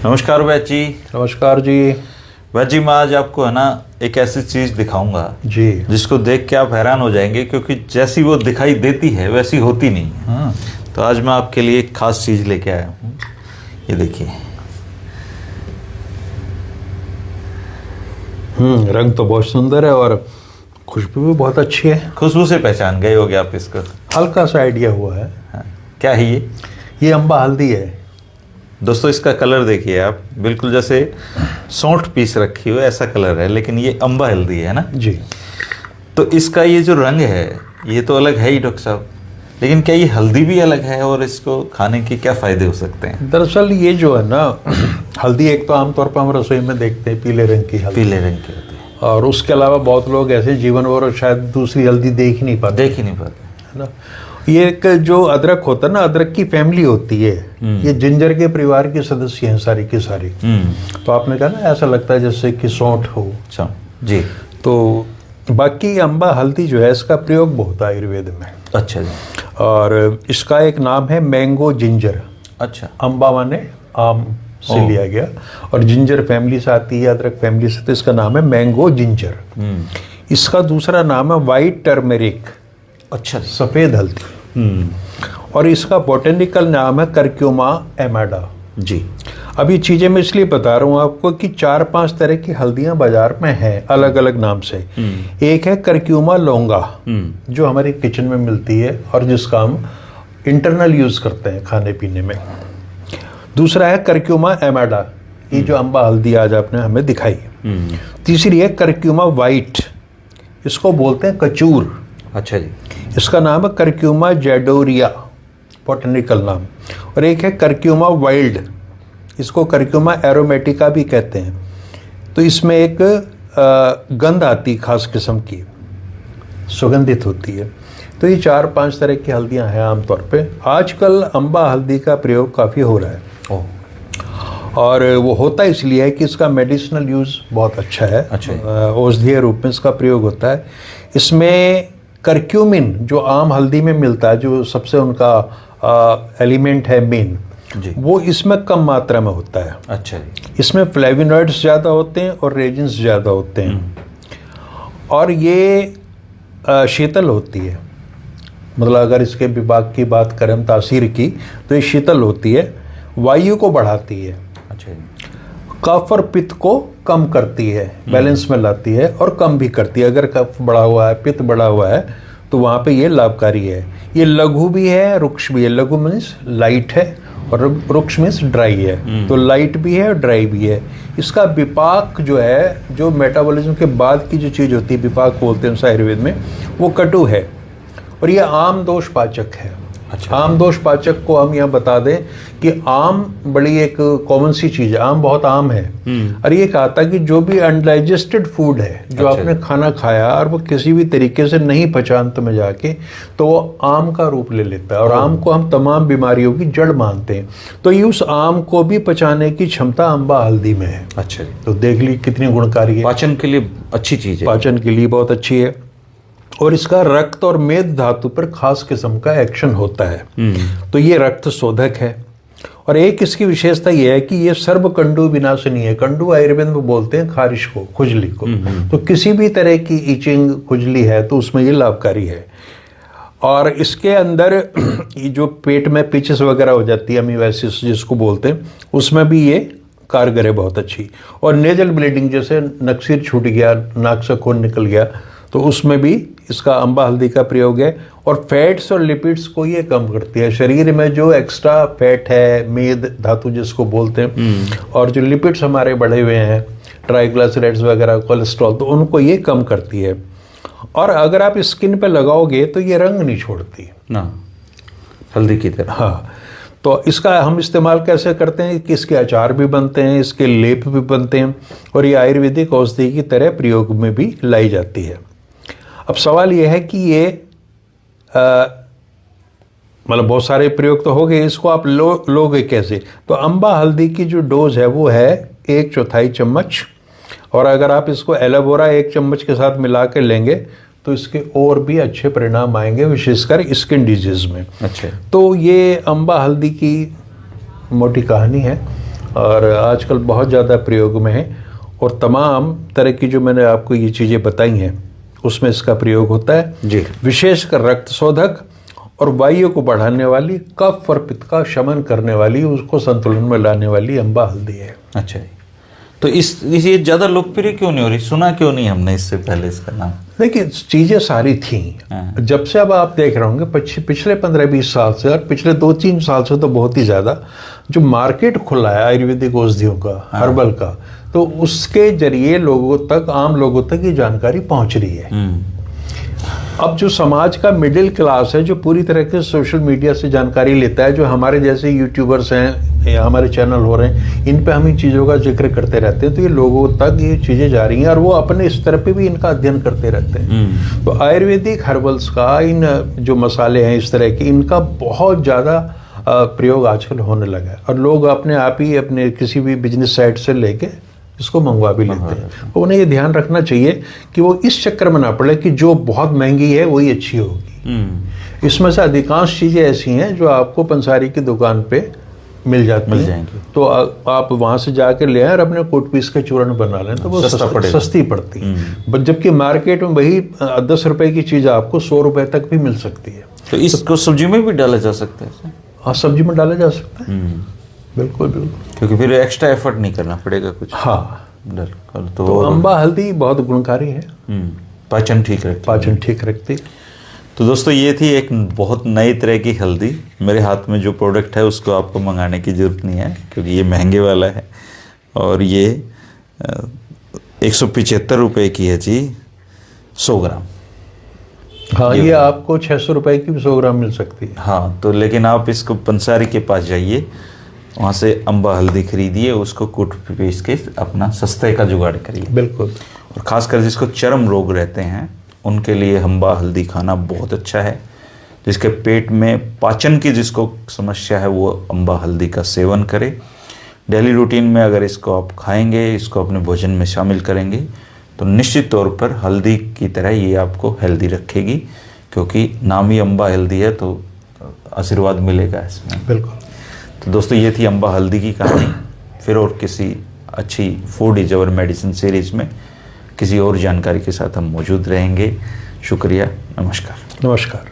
नमस्कार वैद जी। नमस्कार जी। वैद जी, मैं आज आपको है ना एक ऐसी चीज़ दिखाऊंगा जी, जिसको देख के आप हैरान हो जाएंगे, क्योंकि जैसी वो दिखाई देती है वैसी होती नहीं है। तो आज मैं आपके लिए एक खास चीज़ लेके आया हूँ। ये देखिए। रंग तो बहुत सुंदर है और खुशबू भी बहुत अच्छी है। खुशबू से पहचान गए होगे आप इसको। हल्का सा आइडिया हुआ है। हाँ। क्या है ये? ये अम्बा हल्दी है दोस्तों, इसका कलर देखिए आप, बिल्कुल जैसे सौंठ पीस रखी हो ऐसा कलर है, लेकिन ये अम्बा हल्दी है ना जी। तो इसका ये जो रंग है ये तो अलग है ही डॉक्टर साहब, लेकिन क्या ये हल्दी भी अलग है और इसको खाने के क्या फ़ायदे हो सकते हैं? दरअसल ये जो है ना हल्दी, एक तो आमतौर पर हम रसोई में देखते हैं पीले रंग की हल्दी, पीले रंग की होती है, और उसके अलावा बहुत लोग ऐसे जीवन भर शायद दूसरी हल्दी देख ही नहीं पाते, है ना। ये एक जो अदरक होता है ना, अदरक की फैमिली होती है। ये जिंजर के परिवार के सदस्य हैं सारी की सारी। तो आपने कहा ना ऐसा लगता है जैसे कि सौंठ हो। अच्छा जी। तो बाकी अम्बा हल्दी जो है इसका प्रयोग बहुत है आयुर्वेद में। अच्छा जी। और इसका एक नाम है मैंगो जिंजर। अच्छा। अम्बा माने आम से लिया गया, और जिंजर फैमिली से आती है, अदरक फैमिली से, तो इसका नाम है मैंगो जिंजर। इसका दूसरा नाम है वाइट टर्मेरिक। अच्छा। सफ़ेद हल्दी। और इसका बोटेनिकल नाम है करक्यूमा एमाडा जी। अभी चीज़ें मैं इसलिए बता रहा हूँ आपको कि 4-5 तरह की हल्दियाँ बाजार में हैं अलग अलग नाम से। एक है करक्यूमा लौंगा जो हमारी किचन में मिलती है और जिसका हम इंटरनल यूज़ करते हैं खाने पीने में। दूसरा है करक्यूमा एमाडा, ये जो अम्बा हल्दी आज आपने हमें दिखाई। तीसरी है करक्यूमा वाइट, इसको बोलते हैं कचूर। अच्छा जी। इसका नाम है करक्यूमा जेडोरिया, बोटेनिकल नाम। और एक है करक्यूमा वाइल्ड, इसको करक्यूमा एरोमेटिका भी कहते हैं। तो इसमें एक गंध आती खास किस्म की, सुगंधित होती है। तो ये 4-5 तरह की हल्दियां हैं आमतौर पे। आजकल अम्बा हल्दी का प्रयोग काफ़ी हो रहा है। और वो होता इसलिए है कि इसका मेडिसिनल यूज़ बहुत अच्छा है। अच्छा। औषधीय रूप में इसका प्रयोग होता है। इसमें करक्यूमिन जो आम हल्दी में मिलता है, जो सबसे उनका एलिमेंट है मेन, वो इसमें कम मात्रा में होता है। अच्छा जी। इसमें फ्लेविनॉइड्स ज़्यादा होते हैं और रेजिन्स ज़्यादा होते हैं। और ये शीतल होती है, मतलब अगर इसके विभाग की बात करें तासीर की, तो ये शीतल होती है, वायु को बढ़ाती है। अच्छा जी। कफ और पित्त को कम करती है, बैलेंस में लाती है और कम भी करती है। अगर कफ बढ़ा हुआ है, पित्त बढ़ा हुआ है, तो वहाँ पे ये लाभकारी है। ये लघु भी है, रुक्ष भी है। लघु मीन्स लाइट है और रुक्ष मीन्स ड्राई है। तो लाइट भी है और ड्राई भी है। इसका विपाक जो है, जो मेटाबॉलिज्म के बाद की जो चीज़ होती है, विपाक बोलते हैं आयुर्वेद में, वो कटु है और ये आम दोष पाचक है। अच्छा। आम दोष पाचक को हम यहाँ बता दें कि आम बड़ी एक कॉमन सी चीज़ है, आम बहुत आम है। और ये कहा था कि जो भी अनडाइजेस्टेड फूड है, जो अच्छा। आपने खाना खाया और वो किसी भी तरीके से नहीं पचा अंत में जाके, तो वो आम का रूप ले लेता है। और आम को हम तमाम बीमारियों की जड़ मानते हैं। तो ये उस आम को भी पचाने की क्षमता अम्बा हल्दी में है। अच्छा जी। तो देख ली कितनी गुणकारी है। पाचन के लिए अच्छी चीज़ है। पाचन के लिए बहुत अच्छी है। और इसका रक्त और मेद धातु पर खास किस्म का एक्शन होता है। तो ये रक्त शोधक है। और एक इसकी विशेषता यह है कि ये सर्व कंडु विनाशनी है। कंडु आयुर्वेद में बोलते हैं खारिश को, खुजली को। तो किसी भी तरह की ईचिंग, खुजली है तो उसमें ये लाभकारी है। और इसके अंदर ये जो पेट में पिचेस वगैरह हो जाती है, अमीवाइसिस जिसको बोलते हैं, उसमें भी ये कारगर है बहुत अच्छी। और नेजल ब्लीडिंग, जैसे नक्सीर छूट गया, नाक से खून निकल गया, तो उसमें भी इसका अम्बा हल्दी का प्रयोग है। और फैट्स और लिपिड्स को ये कम करती है। शरीर में जो एक्स्ट्रा फैट है, मेद धातु जिसको बोलते हैं, और जो लिपिड्स हमारे बढ़े हुए हैं, ट्राइग्लिसराइड्स वगैरह, कोलेस्ट्रॉल, तो उनको ये कम करती है। और अगर आप स्किन पे लगाओगे तो ये रंग नहीं छोड़ती ना, हल्दी की तरह। हाँ। तो इसका हम इस्तेमाल कैसे करते हैं कि इसके अचार भी बनते हैं, इसके लेप भी बनते हैं, और ये आयुर्वेदिक औषधि की तरह प्रयोग में भी लाई जाती है। अब सवाल ये है कि ये मतलब बहुत सारे प्रयोग तो हो गए, इसको आप लोगे कैसे? तो अम्बा हल्दी की जो डोज है वो है 1/4 चम्मच। और अगर आप इसको एलोवेरा 1 चम्मच के साथ मिला के लेंगे तो इसके और भी अच्छे परिणाम आएंगे, विशेषकर स्किन डिजीज में। अच्छा। तो ये अम्बा हल्दी की मोटी कहानी है। और आजकल बहुत ज़्यादा प्रयोग में है, और तमाम तरह की जो मैंने आपको ये चीज़ें बताई हैं उसमें इसका प्रयोग होता है जी। विशेषकर रक्त शोधक और वायु को बढ़ाने वाली, कफ और पित्त का शमन करने वाली, उसको संतुलन में लाने वाली अम्बा हल्दी है। अच्छा जी। तो ये ज़्यादा लोकप्रिय क्यों नहीं हो रही, सुना क्यों नहीं हमने इससे पहले इसका नाम? देखिए चीज़ें सारी थी, जब से अब आप देख रहे होंगे पिछले 15-20 साल से, और पिछले 2-3 साल से तो बहुत ही ज़्यादा जो मार्केट खुला है आयुर्वेदिक औषधियों का, हर्बल का, तो उसके जरिए लोगों तक, आम लोगों तक ये जानकारी पहुंच रही है। अब जो समाज का मिडिल क्लास है, जो पूरी तरह के सोशल मीडिया से जानकारी लेता है, जो हमारे जैसे यूट्यूबर्स हैं या हमारे चैनल हो रहे हैं, इन पे हम इन चीज़ों का जिक्र करते रहते हैं, तो ये लोगों तक ये चीज़ें जा रही हैं और वो अपने स्तर पे भी इनका अध्ययन करते रहते हैं। तो आयुर्वेदिक हर्बल्स का, इन जो मसाले हैं इस तरह के, इनका बहुत ज़्यादा प्रयोग आजकल होने लगा है, और लोग अपने आप ही अपने किसी भी बिजनेस साइट से लेके इसको मंगवा भी लेते हैं। तो उन्हें ये ध्यान रखना चाहिए कि वो इस चक्कर में ना पड़े कि जो बहुत महंगी है वही अच्छी होगी। इसमें से अधिकांश चीज़ें ऐसी हैं जो आपको पंसारी की दुकान पे मिल जाती हैं, तो आप वहाँ से जाकर ले आए और अपने कोट पीस के चूर्ण बना लें, तो वो सस्ती पड़ती है। जबकि मार्केट में वही 10 रुपए की चीज़ आपको 100 रुपए तक भी मिल सकती है। तो इसको सब्जी में भी डाला जा सकता है? हाँ, सब्जी में डाला जा सकता है, बिल्कुल बिल्कुल, क्योंकि फिर एक्स्ट्रा एफर्ट नहीं करना पड़ेगा कुछ। हाँ, तो अम्बा हल्दी बहुत गुणकारी है, पाचन ठीक रखती है। तो दोस्तों ये थी एक बहुत नई तरह की हल्दी। मेरे हाथ में जो प्रोडक्ट है उसको आपको मंगाने की ज़रूरत नहीं है, क्योंकि ये महंगे वाला है, और ये 175 रुपये की है जी, 100 ग्राम। हाँ, ये आपको 600 रुपये की भी 100 ग्राम मिल सकती है। हाँ, तो लेकिन आप इसको पंसारी के पास जाइए, वहाँ से अम्बा हल्दी खरीदिए, उसको कूट पीस के अपना सस्ते का जुगाड़ करिए। बिल्कुल। और ख़ासकर जिसको चर्म रोग रहते हैं उनके लिए अम्बा हल्दी खाना बहुत अच्छा है। जिसके पेट में पाचन की जिसको समस्या है वो अम्बा हल्दी का सेवन करे। डेली रूटीन में अगर इसको आप खाएंगे, इसको अपने भोजन में शामिल करेंगे, तो निश्चित तौर पर हल्दी की तरह ये आपको हेल्दी रखेगी, क्योंकि नाम ही अम्बा हल्दी है, तो आशीर्वाद मिलेगा इसमें। बिल्कुल। तो दोस्तों ये थी अम्बा हल्दी की कहानी। फिर और किसी अच्छी food is our medicine series में किसी और जानकारी के साथ हम मौजूद रहेंगे। शुक्रिया, नमस्कार। नमस्कार।